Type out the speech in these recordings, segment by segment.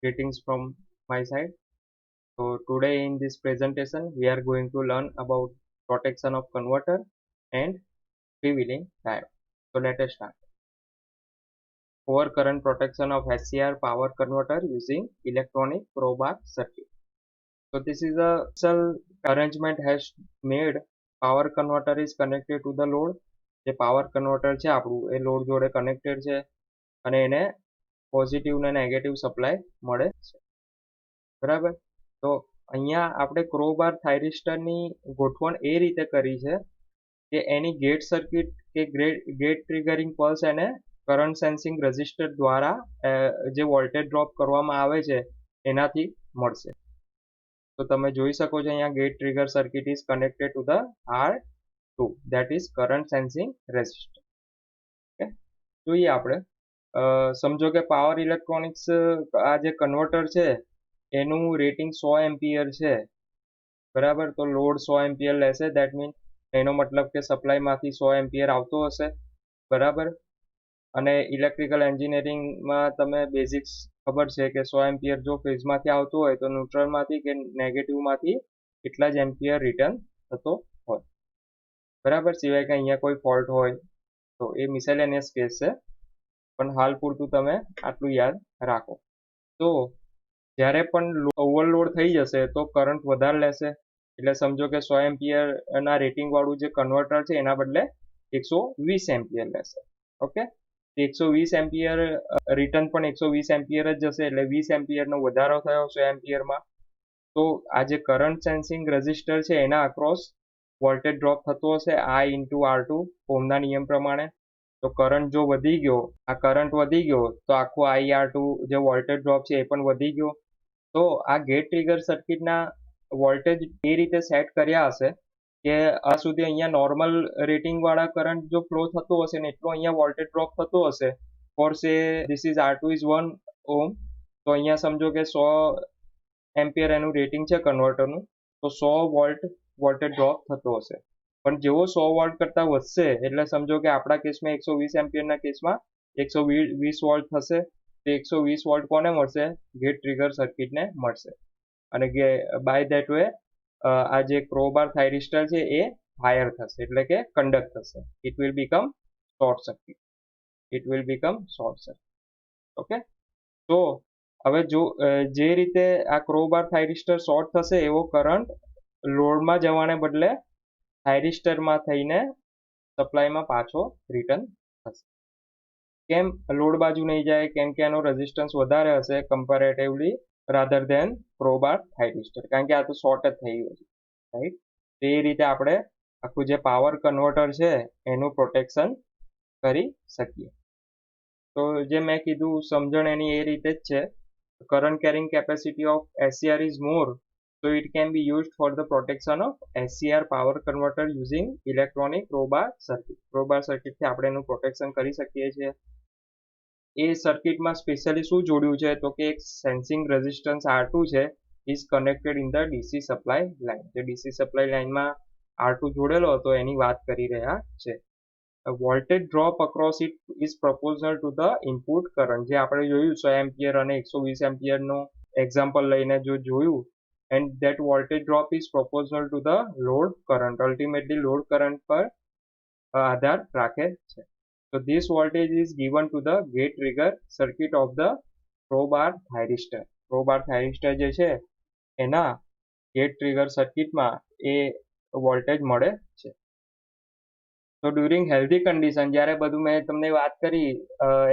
Greetings from my side. So today in this presentation we are going to learn about protection of converter and freewheeling diode. So let us start. Overcurrent protection of SCR power converter using electronic crowbar circuit. So this is a special arrangement has made power converter is connected to the load. જે power converter છે આપણું એ load જોડે connected છે અને એને positive ને negative supply મળે છે. બરાબર. તો અહીંયા આપણે ક્રોબાર થાઇરિસ્ટરની ગોઠવણ એ રીતે કરી છે કે એની ગેટ સર્કિટ કે ગેટ ટ્રિગરિંગ પલ્સ એને કરંટ સેન્સિંગ રેઝિસ્ટર દ્વારા જે વોલ્ટેજ ડ્રોપ કરવામાં આવે છે એનાથી મળશે. તો તમે જોઈ શકો છો અહીંયા gate trigger circuit is connected to the R2 that is current sensing resistor. Okay, જોઈએ આપણે. સમજો કે પાવર ઇલેક્ટ્રોનિક્સ આ જે કન્વર્ટર છે એનું રેટિંગ 100 એમ્પિયર છે. બરાબર. તો લોડ 100 એમ્પિયર લેશે. દેટ મીન એનો મતલબ કે સપ્લાયમાંથી 100 એમ્પિયર આવતો હશે. બરાબર. અને ઇલેક્ટ્રિકલ એન્જિનિયરિંગમાં તમે બેઝિક્સ ખબર છે કે 100 એમ્પિયર જો ફેઝમાંથી આવતું હોય તો ન્યુટ્રલમાંથી કે નેગેટિવમાંથી એટલા જ એમ્પિયર રિટર્ન થતો હોય. બરાબર. સિવાય કે અહીંયા કોઈ ફોલ્ટ હોય તો એ મિસેલેનિયસ કેસ છે, પણ હાલ પૂરતું તમે આટલું યાદ રાખો. તો જ્યારે પણ ઓવરલોડ થઈ જશે તો કરંટ વધારે લેશે. એટલે સમજો કે 100 એમ્પિયરના રેટિંગ વાળું જે કન્વર્ટર છે એના બદલે 120 એમ્પિયર લેશે. ઓકે, 120 એમ્પિયર રિટર્ન પણ 120 એમ્પિયર જ જશે. એટલે 20 એમ્પિયરનો વધારો થયો 100 એમ્પિયરમાં. તો આ જે કરંટ સેન્સિંગ રેઝિસ્ટર છે એના અક્રોસ વોલ્ટેજ ડ્રોપ થતો હશે I ઇન્ટુ R2 ઓહમના નિયમ પ્રમાણે. તો કરંટ જો વધી ગયો, આ કરંટ વધી ગયો તો આખો IR2 જે વોલ્ટેજ ડ્રોપ છે એ પણ વધી ગયો. તો આ ગેટ ટ્રિગર સર્કિટના વોલ્ટેજ એ રીતે સેટ કર્યા હશે કે આ સુધી અહીંયા નોર્મલ રેટિંગ વાળા કરંટ જો ફ્લો થતો હશે ને એટલો અહીંયા વોલ્ટેજ ડ્રોપ થતો હશે. ફોર સે this is R2 is 1 ohm. તો અહીંયા સમજો કે 100 એમ્પિયર એનું રેટિંગ છે કન્વર્ટરનું, તો 100 વોલ્ટ વોલ્ટેજ ડ્રોપ થતો હશે. પણ જેવો 100 વોલ્ટ કરતા વધશે એટલે સમજો કે આપણા કેસમાં 120 એમ્પિયરના કેસમાં 120 વોલ્ટ થશે. તો 120 વોલ્ટ કોને મળશે? ગેટ ટ્રિગર સર્કિટને મળશે. અને બાય ધેટ વે આ જે ક્રોબાર થાઇરિસ્ટર છે એ ફાયર થશે, એટલે કે કંડક્ટ થશે. It will become short circuit. It will become short circuit. Okay, તો હવે જો જે રીતે આ ક્રોબાર થાઇરિસ્ટર શોર્ટ થશે એવો કરંટ લોડમાં જવાને બદલે થાઇરિસ્ટરમાં થઈને સપ્લાયમાં પાછો રિટર્ન થશે. કેમ લોડ બાજુ નહીં જાય? કેમ કે એનો રેઝિસ્ટન્સ વધારે હશે કમ્પેરેટિવલી રાધર ધેન ક્રોબાર થાઇરિસ્ટર, કારણ કે આ તો શોર્ટ જ થઈ ગયું છે. રાઈટ. તો એ રીતે આપણે આખું જે પાવર કન્વર્ટર છે એનું પ્રોટેક્શન કરી શકીએ. તો જે મેં કીધું સમજણ એની એ રીતે જ છે. Current carrying capacity of SCR is more, so it can be used for the protection of SCR power converter using electronic crowbar circuit. crowbar circuit થી આપણે એનું પ્રોટેક્શન કરી શકીએ છીએ. એ સર્કિટમાં સ્પેશિયલી શું જોડ્યું છે તો કે એક સેન્સિંગ રેઝિસ્ટન્સ R2 છે is connected in the DC supply line. જે DC સપ્લાય લાઇનમાં R2 જોડેલો હતો એની વાત કરી રહ્યા છે. Voltage drop across it is proposal to the input current. જે આપણે જોયું 100 એમ્પિયર અને 120 એમ્પિયરનું એક્ઝામ્પલ લઈને જો જોયું, and that voltage drop is proposal two the load current. Ultimately load current પર આધાર રાખે છે. So this voltage is given to the gate trigger circuit of the crowbar thyristor. crowbar thyristor જે છે એના ગેટ ટ્રિગર સર્કિટમાં એ voltage મળે છે. તો ડ્યુરિંગ હેલ્ધી કન્ડિશન, જ્યારે બધું મેં તમને વાત કરી,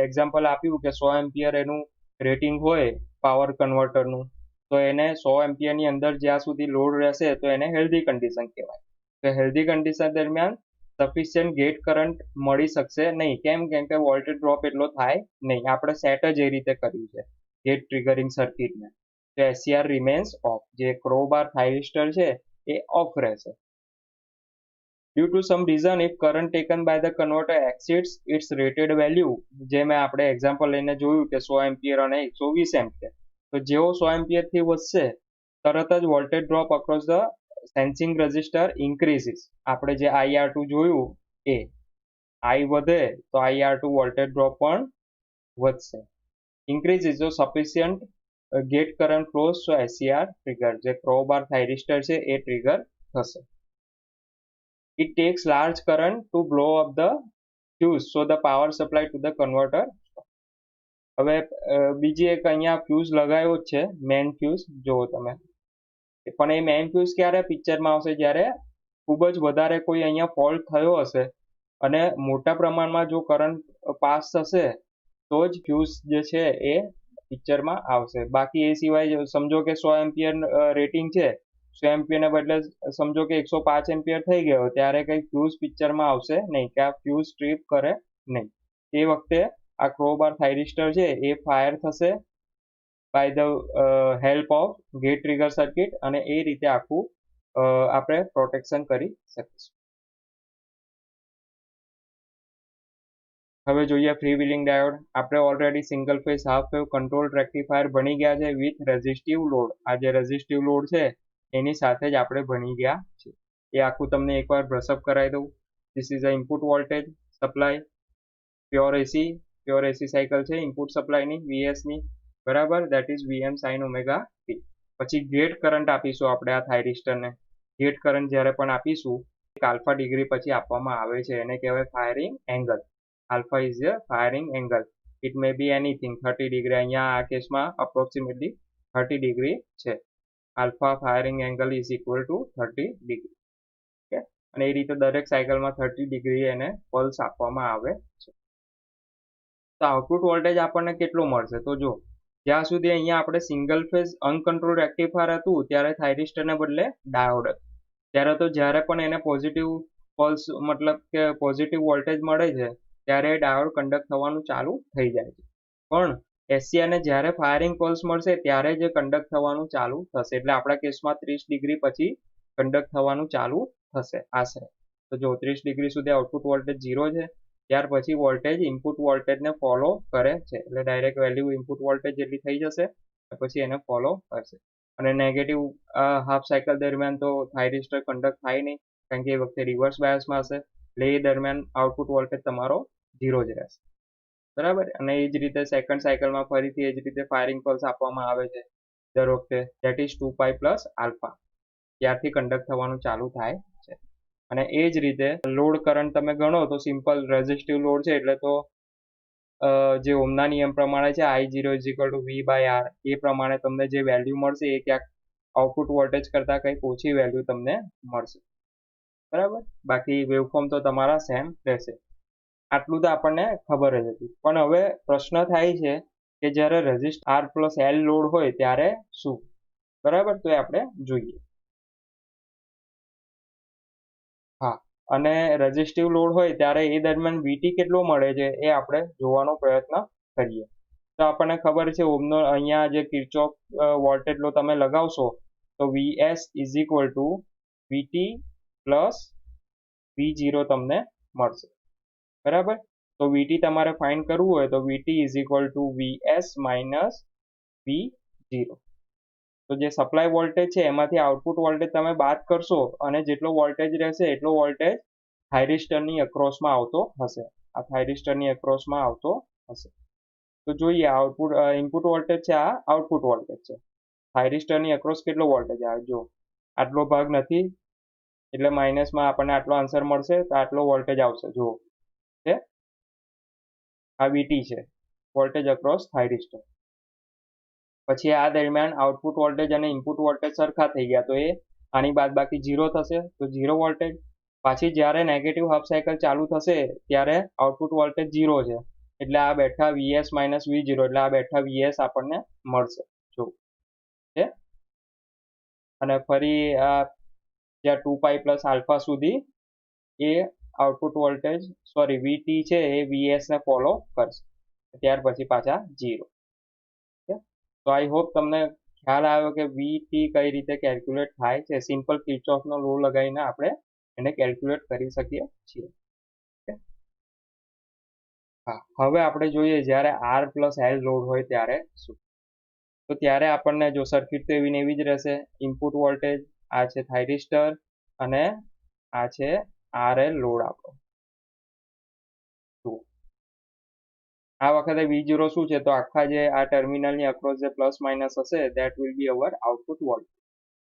એક્ઝામ્પલ આપ્યું કે 100 એમ્પિયર એનું રેટિંગ હોય પાવર કન્વર્ટરનું, તો એને 100 એમ્પિયરની અંદર જ્યાં સુધી લોડ રહેશે તો એને હેલ્ધી કન્ડિશન કહેવાય. તો હેલ્ધી કન્ડિશન દરમિયાન સફિશિયન્ટ ગેટ કરંટ મળી શકશે નહીં. કેમ કે વોલ્ટેજ ડ્રોપ એટલો થાય નહીં. આપણે સેટ જ એ રીતે કર્યું છે ગેટ ટ્રિગરિંગ સર્કિટને. તો SCR રિમેન્સ ઓફ. જે ક્રોબાર થાઇરિસ્ટર છે એ ઓફ રહેશે. Due to some reason, if current taken by the converter exceeds its rated value, જે મેં આપણે એક્ઝામ્પલ લઈને જોયું કે 100 એમ્પિયર અને 120 એમ્પિયર, તો જેવો 100 એમ્પિયરથી વધશે તરત જ voltage drop across the sensing resistor increases. આપણે જે IR2 જોયું એ I વધે તો IR2 વોલ્ટેજ ડ્રોપ પણ વધશે. ઇન્ક્રીઝિસ જો સફિશિયન્ટ ગેટ કરંટ ફ્લોઝ સો SCR ટ્રિગર, જે ક્રોબાર થાઇરિસ્ટર છે એ ટ્રિગર થશે. It takes large current to blow up the fuse so the power supply to the converter. હવે બીજી એક અહીંયા ફ્યુઝ લગાવ્યો જ છે, મેન ફ્યુઝ જુઓ તમે, પણ એ મેન ફ્યુઝ ક્યારે પિક્ચરમાં આવશે, જ્યારે ખૂબ જ વધારે કોઈ અહીંયા ફોલ્ટ થયો હશે અને મોટા પ્રમાણમાં જો કરંટ પાસ થશે તો જ ફ્યુઝ જે છે એ પિક્ચરમાં આવશે. બાકી એ સિવાય સમજો કે 100 એમ્પિયર રેટિંગ છે, 100 એમ્પિયરને બદલે સમજો કે 105 એમ્પિયર થઈ ગયો, ત્યારે કંઈ ફ્યુઝ પિક્ચરમાં આવશે નહીં, કે આ ફ્યુઝ ટ્રીપ કરે નહીં. એ વખતે આ ક્રોબાર થાઇરિસ્ટર છે એ ફાયર થશે by the help of gate trigger circuit, અને એ રીતે આખું આપણે પ્રોટેક્શન કરી શકીશું. હવે જોઈએ ફ્રી વ્હીલિંગ ડાયોડ. આપણે already single phase half wave control rectifier ભણી ગયા છે વિથ રેઝિસ્ટિવ લોડ. આ જે રેઝિસ્ટિવ લોડ છે એની સાથે જ આપણે ભણી ગયા છે. એ આખું તમને એકવાર બ્રશઅપ કરાવી દઉં. This is a input voltage supply, pure AC cycle છે ઇનપુટ સપ્લાયની VS ની, બરાબર, that is VM sin omega t. પછી ગેટ કરંટ આપીશું આપણે આ થાઇરિસ્ટરને. ગેટ કરંટ જ્યારે પણ આપીશું એક આલ્ફા ડિગ્રી પછી આપવામાં આવે છે, એને કહેવાય firing angle. Alpha is the firing angle. It may be anything 30 degree, અહીંયા આ કેસમાં અપ્રોક્સિમેટલી 30 ડિગ્રી છે. Alpha firing angle is equal to 30 degree. Okay, અને એ રીતે દરેક સાયકલમાં 30 ડિગ્રી એને પલ્સ આપવામાં આવે છે. તો આઉટપુટ વોલ્ટેજ આપણને કેટલું મળશે, તો જો જ્યાં સુધી અહીંયા આપણે સિંગલ ફેઝ અનકન્ટ્રોલ રેક્ટિફાયર હતું ત્યારે થાઇરિસ્ટરને બદલે ડાયોડ હતું, ત્યારે તો જ્યારે પણ એને પોઝિટિવ પલ્સ મતલબ કે પોઝિટિવ વોલ્ટેજ મળે છે ત્યારે ડાયોડ કન્ડક્ટ થવાનું ચાલુ થઈ જાય છે. પણ SCRને જ્યારે ફાયરિંગ પલ્સ મળશે ત્યારે જ કન્ડક્ટ થવાનું ચાલુ થશે, એટલે આપણા કેસમાં 30 ડિગ્રી પછી કન્ડક્ટ થવાનું ચાલુ થશે આશરે. તો જો 30 ડિગ્રી સુધી આઉટપુટ વોલ્ટેજ 0 છે, ત્યાર પછી વોલ્ટેજ ઇનપુટ વોલ્ટેજને ફોલો કરે છે, એટલે ડાયરેક્ટ વેલ્યુ ઇનપુટ વોલ્ટેજ જેટલી થઈ જશે પછી એને ફોલો કરશે. અને નેગેટિવ હાફ સાયકલ દરમિયાન તો થાઇરિસ્ટર કન્ડક્ટ થાય નહીં, કારણ કે એ વખતે રિવર્સ બાયસમાં હશે, એટલે એ દરમિયાન આઉટપુટ વોલ્ટેજ તમારો 0 જ રહેશે, બરાબર. અને એ જ રીતે સેકન્ડ સાયકલમાં ફરીથી એ જ રીતે ફાયરિંગ પલ્સ આપવામાં આવે છે દર વખતે, દેટ ઇઝ 2π પ્લસ આલ્ફા, ત્યારથી કન્ડક્ટ થવાનું ચાલુ થાય છે. અને એ જ રીતે લોડ કરંટ તમે ગણો તો સિમ્પલ રેઝિસ્ટિવ લોડ છે એટલે તો જે ઓમના નિયમ પ્રમાણે છે I0 V/R, એ પ્રમાણે તમને જે વેલ્યુ મળશે એ ક્યાંક આઉટપુટ વોલ્ટેજ કરતાં કંઈક ઓછી વેલ્યુ તમને મળશે, બરાબર. બાકી વેવફોર્મ તો તમારા સેમ રહેશે. આટલું તો આપણને ખબર જ હતી. પણ હવે પ્રશ્ન થાય છે કે જ્યારે R પ્લસ L લોડ હોય ત્યારે શું, બરાબર, તો એ આપણે જોઈએ. હા, અને રેઝિસ્ટિવ લોડ હોય ત્યારે એ દરમિયાન VT કેટલો મળે છે એ આપણે જોવાનો પ્રયત્ન કરીએ. તો આપણને ખબર છે ઓમનો અહીંયા જે કિર્ચોફ વોલ્ટેજ લો તમે લગાવશો તો VS is equal two VT plus V0 તમને મળશે, બરાબર. તો VT તમારે ફાઇન્ડ કરવું હોય તો VT is equal two VS minus V0. તો જે સપ્લાય વોલ્ટેજ છે એમાંથી આઉટપુટ વોલ્ટેજ તમે બાદ કરશો અને જેટલો વોલ્ટેજ રહેશે એટલો વોલ્ટેજ થાઇરિસ્ટરની અક્રોસમાં આવતો હશે, આ થાઇરિસ્ટરની અક્રોસમાં આવતો હશે. તો જોઈએ આઉટપુટ ઇનપુટ વોલ્ટેજ છે, આ આઉટપુટ વોલ્ટેજ છે. થાઇરિસ્ટરની અક્રોસ કેટલો વોલ્ટેજ આવે, જો આટલો ભાગ નથી એટલે માઇનસમાં આપણને આટલો આન્સર મળશે, તો આટલો વોલ્ટેજ આવશે, જુઓ છે આ VT છે, વોલ્ટેજ અક્રોસ થાઇરિસ્ટર. પછી આ દરમિયાન આઉટપુટ વોલ્ટેજ અને ઇનપુટ વોલ્ટેજ સરખા થઈ ગયા, તો એ આની બાદબાકી 0 થશે, તો 0 વોલ્ટેજ. પાછી જ્યારે નેગેટિવ હાફ સાયકલ ચાલુ થશે ત્યારે આઉટપુટ વોલ્ટેજ 0 છે, એટલે આ બેઠા VS માઇનસ V0, એટલે આ બેઠા VS આપણને મળશે, જો છે. અને ફરી જ્યાં 2π પ્લસ આલ્ફા સુધી એ આઉટપુટ વોલ્ટેજ VT છે એ VS ને ફોલો કરશે, ત્યાર પછી પાછા 0. તો આઈ હોપ તમને ખ્યાલ આવ્યો કે VT કઈ રીતે કેલ્ક્યુલેટ થાય છે. સિમ્પલ કિર્ચોફનો લો લગાવીને આપણે એને કેલ્ક્યુલેટ કરી શકીએ છીએ. હા, હવે આપણે જોઈએ જ્યારે R પ્લસ L લોડ હોય ત્યારે શું. તો ત્યારે આપણને જો સર્કિટ તો એવી ને એવી જ રહેશે. ઇનપુટ વોલ્ટેજ આ છે થાઇરિસ્ટર અને આ છે RL લોડ આપણો. આ વખતે V0 શું છે, તો આખા જે આ ટર્મિનલની અક્રોસ જે પ્લસ માઇનસ હશે that will be our output voltage.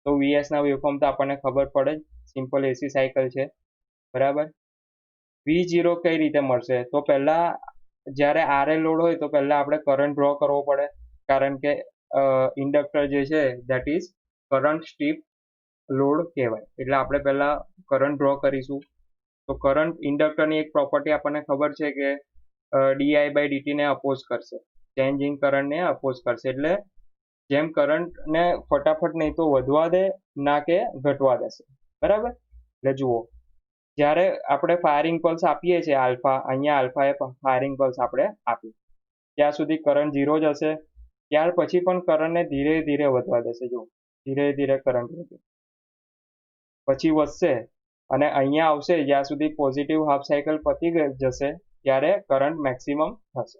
તો VS ના વેવફોર્મ તો આપણને ખબર પડે જ, સિમ્પલ એસી સાયકલ છે, બરાબર. V0 કઈ રીતે મળશે, તો પહેલા જ્યારે RL લોડ હોય તો પહેલા આપણે કરંટ ડ્રો કરવો પડે, કારણ કે ઇન્ડક્ટર જે છે that is current steep load કહેવાય. એટલે આપણે પહેલા કરંટ ડ્રો કરીશું. તો કરંટ ઇન્ડક્ટરની એક પ્રોપર્ટી આપણને ખબર છે કે di/dt ને અપોઝ કરશે, ચેન્જ ઇન કરંટને અપોઝ કરશે. એટલે જેમ કરંટને ફટાફટ નહીં તો વધવા દે, ના કે ઘટવા દેશે, બરાબર. એટલે જુઓ, જ્યારે આપણે ફાયરિંગ પલ્સ આપીએ છીએ આલ્ફા, અહીંયા આલ્ફા એ ફાયરિંગ પલ્સ આપણે આપી, ત્યાં સુધી કરંટ 0 જ હશે. ત્યાર પછી પણ કરંટને ધીરે ધીરે વધવા દેશે. જુઓ, ધીરે ધીરે કરંટ વધે, પછી વધશે અને અહીંયા આવશે જ્યાં સુધી પોઝિટિવ હાફ સાયકલ પતી જશે ત્યારે કરંટ મેક્સિમમ થશે.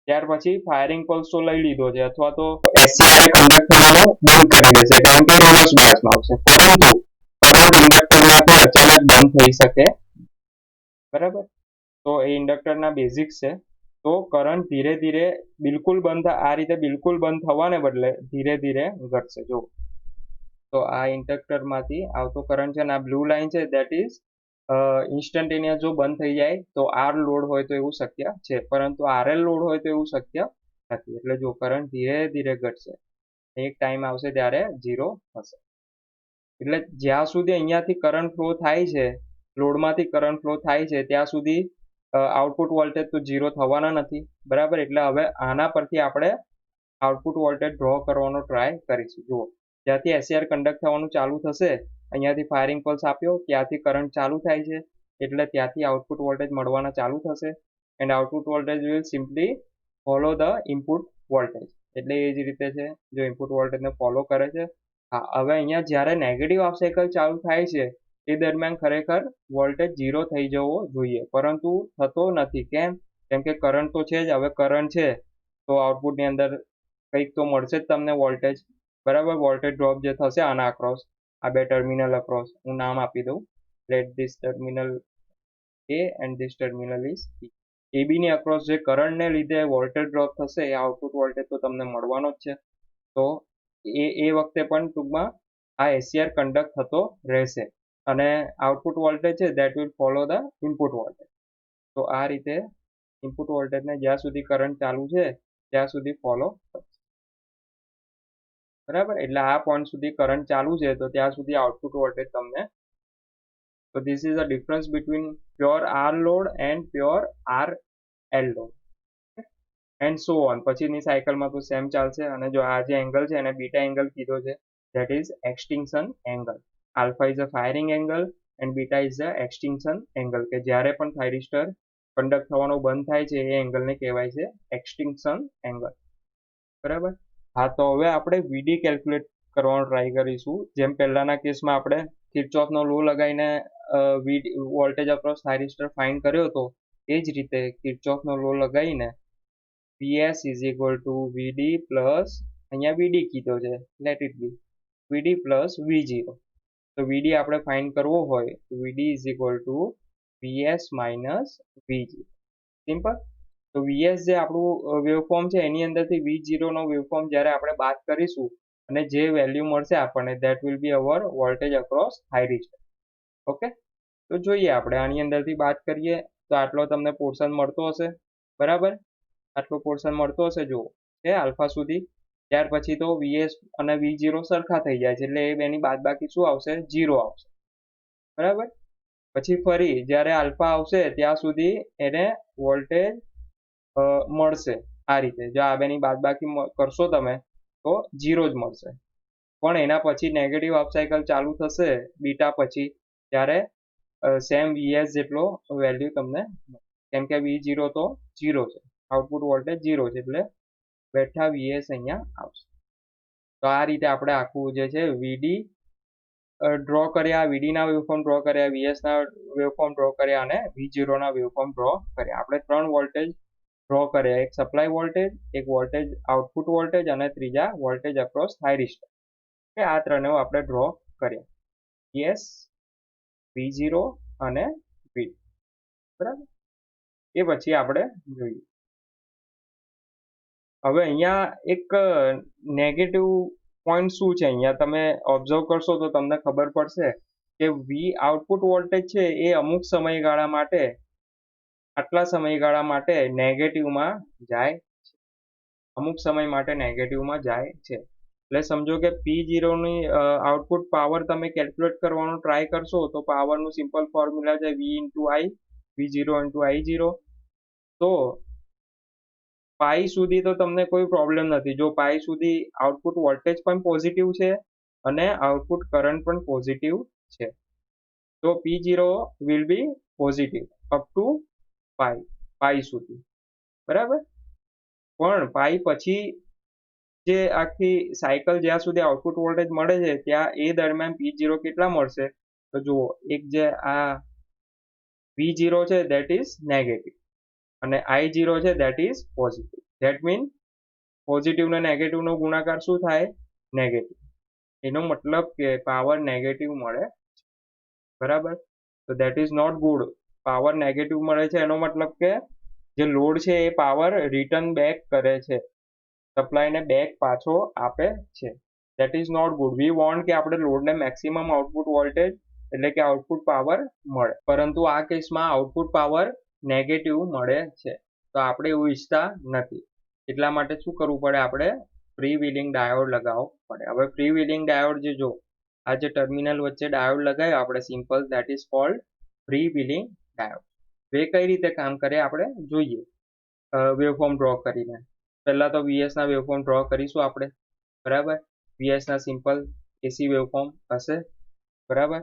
ત્યાર પછી ફાયરિંગ પલ્સ તો લઈ લીધો છે, અથવા તો એસસીઆર કન્ડક્ટ થવાનું બંધ કરી દેશે, કારણ કે રિવર્સ બાયસમાં આવશે. પરંતુ કરંટ ઇન્ડક્ટરમાંથી અચાનક બંધ થઈ શકે, બરાબર. તો એ ઇન્ડક્ટરના બેઝિક્સ છે. તો કરંટ ધીરે ધીરે બિલકુલ બંધ, આ રીતે બિલકુલ બંધ થવાને બદલે ધીરે ધીરે ઘટશે. જો, તો આ ઇન્ડક્ટરમાંથી આવતો કરંટ છે અને આ બ્લુ લાઇન છે ધેટ ઇઝ ઇન્સ્ટન્ટેનિયસ જો બંધ થઈ જાય તો આર લોડ હોય તો એવું શક્ય છે, પરંતુ RL લોડ હોય તો એવું શક્ય નથી. એટલે જો કરંટ ધીરે ધીરે ઘટશે, એક ટાઈમ આવશે ત્યારે 0 હશે. એટલે જ્યાં સુધી અહીંયાથી કરંટ ફ્લો થાય છે, લોડમાંથી કરંટ ફ્લો થાય છે, ત્યાં સુધી આઉટપુટ વોલ્ટેજ તો 0 થવાના નથી, બરાબર. એટલે હવે આના પરથી આપણે આઉટપુટ વોલ્ટેજ ડ્રો કરવાનો ટ્રાય કરીશું. જુઓ, જ્યાંથી એસસીઆર કન્ડક્ટ થવાનું ચાલુ થશે, અહીંયાથી ફાયરિંગ પલ્સ આપ્યો, ત્યાંથી કરંટ ચાલુ થાય છે, એટલે ત્યાંથી આઉટપુટ વોલ્ટેજ મળવાના ચાલુ થશે. And output voltage will simply follow the input voltage. એટલે એ જ રીતે છે, જો ઇનપુટ વોલ્ટેજને ફોલો કરે છે. હા, હવે અહીંયા જ્યારે નેગેટિવ હાફ સાયકલ ચાલુ થાય છે એ દરમિયાન ખરેખર વોલ્ટેજ 0 થઈ જવો જોઈએ, પરંતુ થતો નથી. કેમ કે કરંટ તો છે જ. હવે કરંટ છે તો આઉટપુટની અંદર કંઈક તો મળશે જ તમને વોલ્ટેજ, બરાબર. વોલ્ટેજ ડ્રોપ જે થશે આના અક્રોસ, આ બે ટર્મિનલ અક્રોસ, હું નામ આપી દઉં, let this terminal A and this terminal is B. AB ની અક્રોસ જે કરંટને લીધે વોલ્ટેજ ડ્રોપ થશે એ આઉટપુટ વોલ્ટેજ તો તમને મળવાનો જ છે. તો એ વખતે પણ ટૂંકમાં આ એસસીઆર કન્ડક્ટ થતો રહેશે અને આઉટપુટ વોલ્ટેજ છે that will follow the input voltage. તો આ રીતે ઇનપુટ વોલ્ટેજને જ્યાં સુધી કરંટ ચાલુ છે ત્યાં સુધી ફોલો કરશે, બરાબર. એટલે આ પોઈન્ટ સુધી કરંટ ચાલુ છે તો ત્યાં સુધી આઉટપુટ વોલ્ટેજ તમને. તો this is the difference between pure R load and pure RL load and so on. પછીની સાયકલમાં તો સેમ ચાલશે. અને જો આ જે એંગલ છે એને બીટા એંગલ કીધો છે, that is extinction angle. Alpha is a firing angle and beta is a extinction angle, કે જ્યારે પણ થાઇરિસ્ટર કન્ડક્ટ થવાનું બંધ થાય છે એ એંગલને કહેવાય છે એક્સટિંક્શન એંગલ, બરાબર. હા, તો હવે આપણે VD કેલ્ક્યુલેટ કરવાનો ટ્રાય કરીશું. જેમ પહેલાના કેસમાં આપણે કિર્ચોફનો લો લગાવીને વોલ્ટેજ અક્રોસ થાઇરિસ્ટર ફાઇન્ડ કર્યો હતો, એ જ રીતે કિર્ચોફનો લો લગાવીને VS is equal two VD plus, અહીંયા VD કીધો છે, let it be VD plus V0. તો VD આપણે ફાઇન્ડ કરવો હોય તો VD is equal two VS minus V0, simple. તો VS જે આપણું વેવફોર્મ છે એની અંદરથી V0 નો વેવફોર્મ જ્યારે આપણે બાદ કરીશું અને જે વેલ્યુ મળશે આપણને that will be our voltage across thyristor. Okay, તો જોઈએ આપણે આની અંદરથી બાદ કરીએ તો આટલો તમને પોર્શન મળતો હશે, બરાબર. આટલો પોર્શન મળતો હશે, જુઓ, છે આલ્ફા સુધી. ત્યાર પછી તો VS અને V0 સરખા થઈ જાય છે, એટલે એ બેની બાદબાકી શું આવશે, 0 આવશે, બરાબર. પછી ફરી જ્યારે આલ્ફા આવશે ત્યાં સુધી એને વોલ્ટેજ મળશે આ રીતે. જો આ બેની બાદબાકી કરશો તમે તો 0 જ મળશે. પણ એના પછી નેગેટિવ હાફ સાયકલ ચાલુ થશે બીટા પછી, ત્યારે સેમ VS જેટલો વેલ્યુ તમને, કેમ કે V0 તો 0 છે, આઉટપુટ વોલ્ટેજ 0 છે, એટલે બેઠા VS અહીંયા આવશે. તો આ રીતે આપણે આખું જે છે VD ડ્રો કર્યા, VD ના વેવફોર્મ ડ્રો કર્યા, VS ના વેવફોર્મ ડ્રો કર્યા અને V0 ના વેવફોર્મ ડ્રો કર્યા. આપણે 3 વોલ્ટેજ ડ્રો કર્યા, એક સપ્લાય વોલ્ટેજ, એક વોલ્ટેજ આઉટપુટ વોલ્ટેજ અને ત્રીજા વોલ્ટેજ અક્રોસ થાઇરિસ્ટર. આ ત્રણેય આપણે ડ્રો કર્યા, VS, V0 અને VD, બરાબર. એ પછી આપણે જોઈએ. હવે અહીંયા એક નેગેટિવ પોઈન્ટ શું છે, અહીંયા તમે ઓબ્ઝર્વ કરશો તો તમને ખબર પડશે કે વી આઉટપુટ વોલ્ટેજ છે એ અમુક સમયગાળા માટે, આટલા સમયગાળા માટે નેગેટિવમાં જાય છે, અમુક સમય માટે નેગેટિવમાં જાય છે. એટલે સમજો કે P0 ની આઉટપુટ પાવર તમે કેલ્ક્યુલેટ કરવાનો ટ્રાય કરશો તો પાવરનું સિમ્પલ ફોર્મ્યુલા છે V into I, V0 into I0. તો પાઈ સુધી તો તમને કોઈ પ્રોબ્લેમ નથી, જો પાઈ સુધી આઉટપુટ વોલ્ટેજ પણ પોઝિટિવ છે અને આઉટપુટ કરંટ પણ પોઝિટિવ છે, તો P0 will be positive up to pi સુધી, બરાબર. પણ પાઈ પછી જે આખી સાયકલ જ્યાં સુધી આઉટપુટ વોલ્ટેજ મળે છે ત્યાં એ દરમિયાન P0 કેટલા મળશે, તો જુઓ એક જે આ V0 છે દેટ ઇઝ નેગેટિવ અને I0 છે that is positive. That mean positive ને નેગેટિવ નો ગુણાકાર શું થાય, નેગેટિવ. એનો મતલબ કે પાવર નેગેટિવ મળે, બરાબર. તો that is not good. Power negative મળે છે એનો મતલબ કે જે લોડ છે એ પાવર રિટર્ન બેક કરે છે, સપ્લાયને બેક પાછો આપે છે. That is not good. We want કે આપણે લોડને મેક્સિમમ આઉટપુટ વોલ્ટેજ એટલે કે આઉટપુટ પાવર મળે, પરંતુ આ કેસમાં આઉટપુટ પાવર નેગેટિવ મળે છે, તો આપણે એવું ઈચ્છતા નથી. એટલા માટે શું કરવું પડે, આપણે ફ્રી વ્હીલિંગ ડાયોડ લગાવવો પડે. હવે ફ્રી વ્હીલિંગ ડાયોડ જે જો આ જે ટર્મિનલ વચ્ચે ડાયોડ લગાવ્યો આપણે simple, that is called free wheeling diode. એ કઈ રીતે કામ કરે આપણે જોઈએ વેવફોર્મ ડ્રો કરીને. પહેલા તો VS ના વેવફોર્મ ડ્રો કરીશું આપણે, બરાબર. VS ના સિમ્પલ એસી વેવફોર્મ હશે, બરાબર.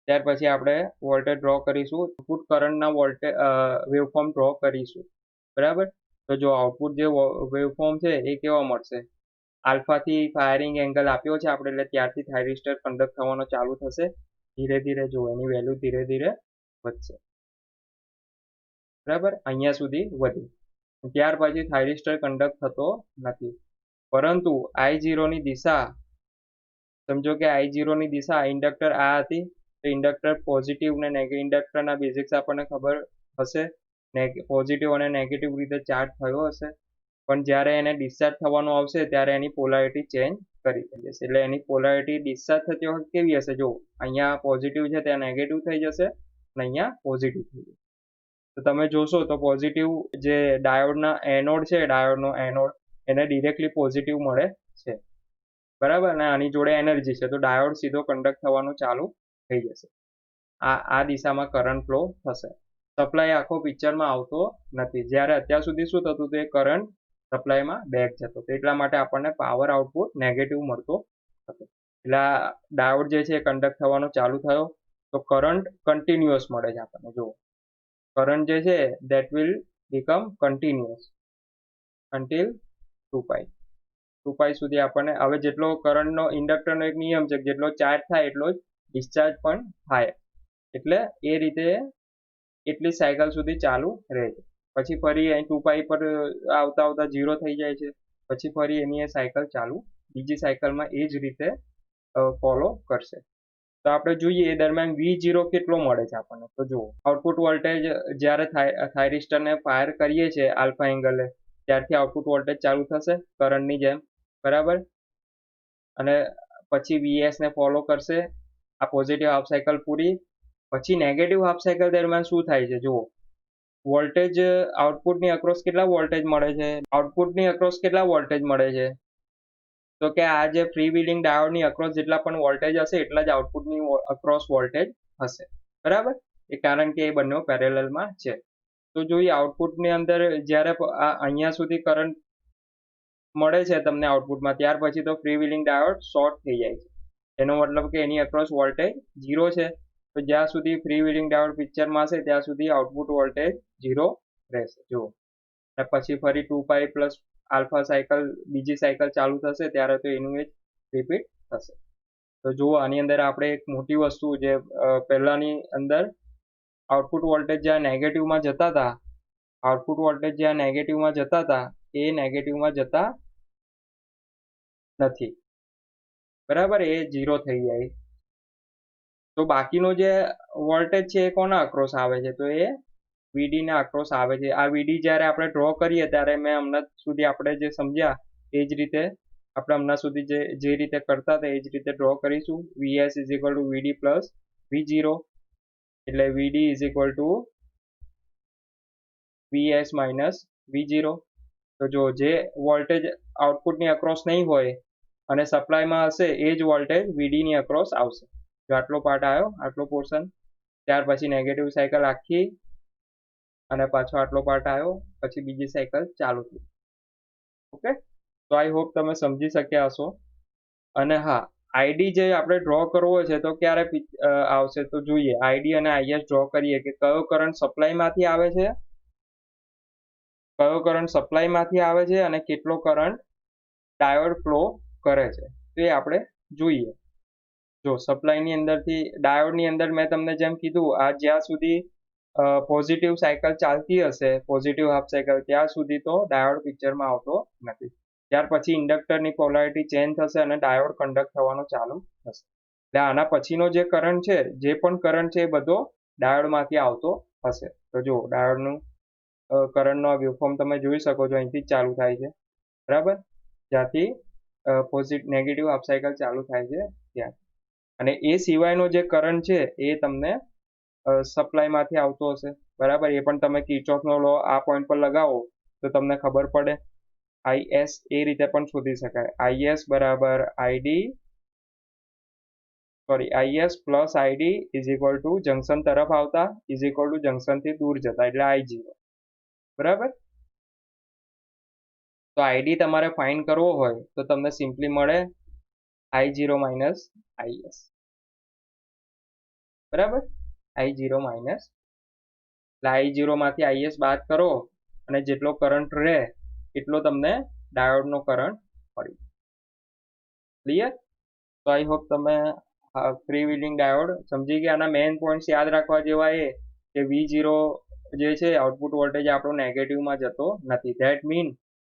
ત્યાર પછી આપણે વોલ્ટેજ ડ્રો કરીશું, આઉટપુટ કરંટના વેવફોર્મ ડ્રો કરીશું, બરાબર. તો જો આઉટપુટ જે વેવફોર્મ છે એ કેવા મળશે, આલ્ફાથી ફાયરિંગ એંગલ આપ્યો છે આપણે એટલે ત્યારથી થાઇરિસ્ટર કન્ડક્ટ થવાનો ચાલુ થશે, ધીરે ધીરે જો એની વેલ્યુ ધીરે ધીરે વધશે, બરાબર. અહીંયા સુધી વધ્યું, ત્યાર પછી થાઇરિસ્ટર કન્ડક્ટ થતો નથી, પરંતુ I0 ની દિશા સમજો કે I0 ની દિશા ઇન્ડક્ટર આ હતી, તો ઇન્ડક્ટર પોઝિટિવ ને નેગેટિવ, ઇન્ડક્ટરના બેઝિક્સ આપણને ખબર હશે, પોઝિટિવ અને નેગેટિવ રીતે ચાર્જ થયો હશે, પણ જ્યારે એને ડિસ્ચાર્જ થવાનું આવશે ત્યારે એની પોલારિટી ચેન્જ કરી જશે. એટલે એની પોલારિટી ડિસ્ચાર્જ થતી વખતે કેવી હશે, જો અહીંયા પોઝિટિવ છે ત્યાં નેગેટિવ થઈ જશે અને અહીંયા પોઝિટિવ થઈ જશે. તો તમે જોશો તો પોઝિટિવ જે ડાયોડના એનોડ છે, ડાયોડનો એનોડ એને ડિરેક્ટલી પોઝિટિવ મળે છે, બરાબર. અને આની જોડે એનર્જી છે, તો ડાયોડ સીધો કન્ડક્ટ થવાનું ચાલુ થઈ જશે, આ દિશામાં કરંટ ફ્લો થશે. સપ્લાય આખો પિક્ચરમાં આવતો નથી, જ્યારે અત્યાર સુધી શું થતું હતું, એ કરંટ સપ્લાયમાં બેક જતો, તો એટલા માટે આપણને પાવર આઉટપુટ નેગેટિવ મળતો હતો. એટલે આ ડાયોડ જે છે એ કન્ડક્ટ થવાનો ચાલુ થયો તો કરંટ કન્ટિન્યુઅસ મળે છે આપણને. જો કરંટ જે છે that will become continuous until 2π સુધી આપણને. હવે જેટલો કરંટનો ઇન્ડક્ટરનો એક નિયમ છે, જેટલો ચાર્જ થાય એટલો જ ડિસ્ચાર્જ પણ થાય, એટલે એ રીતે એટલી સાયકલ સુધી ચાલુ રહે છે. પછી ફરી અહીં 2π પર આવતા આવતા 0 થઈ જાય છે, પછી ફરી એની એ સાયકલ ચાલુ, બીજી સાયકલમાં એ જ રીતે ફોલો કરશે. તો આપણે જોઈએ એ દરમિયાન V0 કેટલો મળે છે આપણને, તો જુઓ આઉટપુટ વોલ્ટેજ જ્યારે થાઇરિસ્ટરને ફાયર કરીએ છીએ આલ્ફા એંગલે, ત્યારથી આઉટપુટ વોલ્ટેજ ચાલુ થશે કરંટની જેમ, બરાબર. અને પછી VS ને ફોલો કરશે, આ પોઝિટિવ હાફ સાયકલ પૂરી. પછી નેગેટિવ હાફ સાયકલ દરમિયાન શું થાય છે, જુઓ વોલ્ટેજ આઉટપુટની અક્રોસ કેટલા વોલ્ટેજ મળે છે, આઉટપુટની અક્રોસ કેટલા વોલ્ટેજ મળે છે, તો કે આ જે ફ્રી વ્હીલિંગ ડાયોડની અક્રોસ જેટલા પણ વોલ્ટેજ હશે એટલા જ આઉટપુટની અક્રોસ વોલ્ટેજ હશે, બરાબર. એ કારણ કે એ બંને પેરેલલમાં છે. તો જોઈએ આઉટપુટની અંદર જ્યારે અહીંયા સુધી કરંટ મળે છે તમને આઉટપુટમાં, ત્યાર પછી તો ફ્રી વ્હીલિંગ ડાયોડ શોર્ટ થઈ જાય છે, એનો મતલબ કે એની અક્રોસ વોલ્ટેજ 0 છે. તો જ્યાં સુધી ફ્રી વ્હીલિંગ ડાયોડ પિક્ચરમાં હશે ત્યાં સુધી આઉટપુટ વોલ્ટેજ 0 રહેશે. જુઓ પછી ફરી 2π પ્લસ આલ્ફા સાયકલ બીજી સાયકલ ચાલુ થશે ત્યારે તો એનું એ રિપીટ થશે. તો જુઓ આની અંદર આપણે એક મોટી વસ્તુ જે પહેલાની અંદર આઉટપુટ વોલ્ટેજ જ્યાં નેગેટિવમાં જતા હતા, આઉટપુટ વોલ્ટેજ જ્યાં નેગેટિવમાં જતા હતા એ નેગેટિવમાં જતા નથી, બરાબર, એ 0 થઈ જાય. તો બાકીનો જે વોલ્ટેજ છે એ કોના અક્રોસ આવે છે, તો એ VD ના અક્રોસ આવે છે. આ VD જ્યારે આપણે ડ્રો કરીએ ત્યારે મેં હમણાં સુધી આપણે જે સમજ્યા એ જ રીતે આપણે હમણાં સુધી જે રીતે કરતા હતા એ જ રીતે ડ્રો કરીશું. VS is equal two VD plus V0, એટલે VD is equal two VS minus V0. તો જો જે વોલ્ટેજ આઉટપુટની અક્રોસ નહીં હોય અને સપ્લાયમાં હશે એ જ વોલ્ટેજ VD ની અક્રોસ આવશે. જો આટલો પાર્ટ આવ્યો, આટલો પોર્શન, ત્યાર પછી નેગેટિવ સાયકલ આખી અને પાછો આટલો પાર્ટ આવ્યો, પછી બીજી સાયકલ ચાલુ થઈ. ઓકે, તો આઈ હોપ તમે સમજી શક્યા હશો. અને હા, આઈડી જે આપણે ડ્રો કરવો છે તો ક્યારે આવશે તો જોઈએ. આઈડી અને આઈએસ ડ્રો કરીએ કે કયો કરંટ સપ્લાયમાંથી આવે છે, કયો કરંટ સપ્લાયમાંથી આવે છે અને કેટલો કરંટ ડાયોડ ફ્લો કરે છે તે આપણે જોઈએ. જો સપ્લાયની અંદરથી ડાયોડની અંદર મેં તમને જેમ કીધું, આ જ્યાં સુધી પોઝિટિવ સાયકલ ચાલતી હશે, પોઝિટિવ હાફ સાયકલ, ત્યાં સુધી તો ડાયોડ પિક્ચરમાં આવતો નથી. ત્યાર પછી ઇન્ડક્ટરની પોલારિટી ચેન્જ થશે અને ડાયોડ કન્ડક્ટ થવાનું ચાલુ થશે. એટલે આના પછીનો જે કરંટ છે, જે પણ કરંટ છે એ બધો ડાયોડમાંથી આવતો હશે. તો જો ડાયોડનું કરંટનો વેવફોર્મ તમે જોઈ શકો છો, અહીંથી જ ચાલુ થાય છે, બરાબર, જ્યાંથી નેગેટિવ હાફ સાયકલ ચાલુ થાય છે ત્યાં. અને એ સિવાયનો જે કરંટ છે એ તમને સપ્લાયમાંથી આવતો હશે, બરાબર. એ પણ તમે કિર્ચોફનો લો આ પોઈન્ટ પર લગાવો તો તમને ખબર પડે. IS એ રીતે પણ શોધી શકાય. IS બરાબર IS plus ID is equal two junction તરફ આવતા ઇઝ ઇક્વલ ટુ જંકશનથી દૂર જતા, એટલે I0, બરાબર. તો ID તમારે ફાઇન્ડ કરવો હોય તો તમને સિમ્પલી મળે I0 માઇનસ IS, બરાબર. I0 માઇનસ, એટલે I0 માંથી IS બાદ કરો અને જેટલો કરંટ રહે એટલો તમને ડાયોડનો કરંટ મળી. ક્લિયર? તો આઈ હોપ તમે ફ્રી વ્હીલિંગ ડાયોડ સમજી ગયા. આના મેઇન પોઈન્ટ્સ યાદ રાખવા જેવા એ કે V0 જે છે આઉટપુટ વોલ્ટેજ આપણો નેગેટિવમાં જતો નથી. ધેટ મીન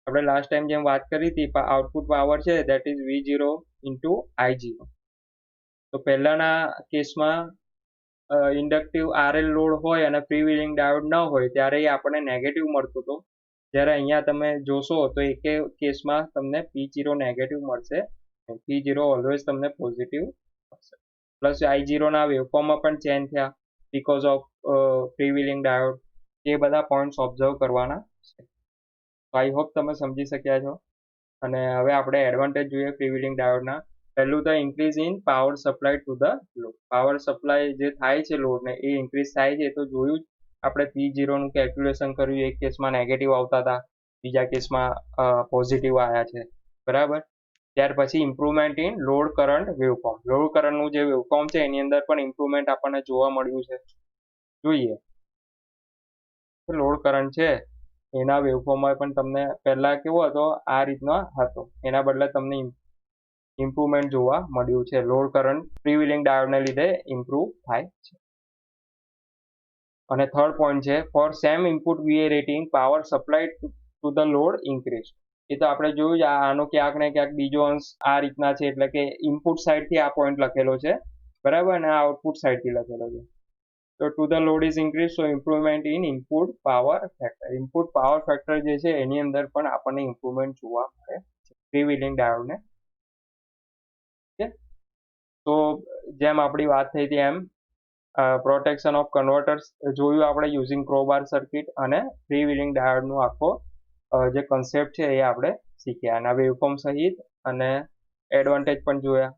આપણે લાસ્ટ ટાઈમ જેમ વાત કરી હતી, આઉટપુટ પાવર છે that is V0 into I0. તો પહેલાના કેસમાં ઇન્ડક્ટિવ RL લોડ હોય અને ફ્રી વ્હીલિંગ ડાયોડ ન હોય ત્યારે એ આપણને નેગેટિવ મળતો હતો. જ્યારે અહીંયા તમે જોશો તો એક કેસમાં તમને P0 નેગેટિવ મળશે, P0 ઓલવેઝ તમને પોઝિટિવ મળશે. પ્લસ I0 ના વેવફોર્મમાં પણ ચેન્જ થયા because of free wheeling diode. એ બધા પોઈન્ટ્સ ઓબ્ઝર્વ કરવાના છે. તો આઈ હોપ તમે સમજી શક્યા છો. અને હવે આપણે એડવાન્ટેજ જોઈએ ફ્રી વ્હીલિંગ ડાયોડના. પહેલું તો increase in power supply to the load. Power supply જે થાય છે લોડને એ ઇન્ક્રીઝ થાય છે, તો જોયું જ આપણે P0 નું કેલ્ક્યુલેશન કર્યું. એક કેસમાં નેગેટિવ આવતા હતા, બીજા કેસમાં પોઝિટિવ આવ્યા છે, બરાબર. ત્યાર પછી improvement in load current waveform. Load કરંટનું જે વેવફોર્મ છે એની અંદર પણ ઇમ્પ્રુવમેન્ટ આપણને જોવા મળ્યું છે. જોઈએ લોડ કરંટ છે એના વેવફોર્મમાં પણ તમને પહેલા કેવો હતો, આ રીતના હતો, એના બદલે તમને ઇમ્પ્રુવમેન્ટ જોવા મળ્યું છે. લોડ કરંટ ફ્રી વ્હીલિંગ ડાયોડને લીધે ઇમ્પ્રુવ થાય છે. અને થર્ડ પોઈન્ટ છે for same input VA rating power supply to the load increase. એ તો આપણે જોયું જ, આનો ક્યાંક ને ક્યાંક બીજો અંશ આ રીતના છે, એટલે કે ઇનપુટ સાઈડથી આ પોઈન્ટ લખેલો છે, બરાબર, અને આઉટપુટ સાઈડથી લખેલો છે. તો two the load is increase, so improvement in input power factor. Input power factor જે છે એની અંદર પણ આપણને ઇમ્પ્રુવમેન્ટ જોવા મળે છે ફ્રી વ્હીલિંગ ડાયોડને. તો જેમ આપણી વાત થઈ હતી એમ પ્રોટેક્શન ઓફ કન્વર્ટર્સ જોયું આપણે યુઝિંગ ક્રોબાર સર્કિટ, અને ફ્રી વ્હીલિંગ ડાયોડનો આખો જે કન્સેપ્ટ છે એ આપણે શીખ્યા, અને વેવફોર્મ સહિત અને એડવાન્ટેજ પણ જોયા.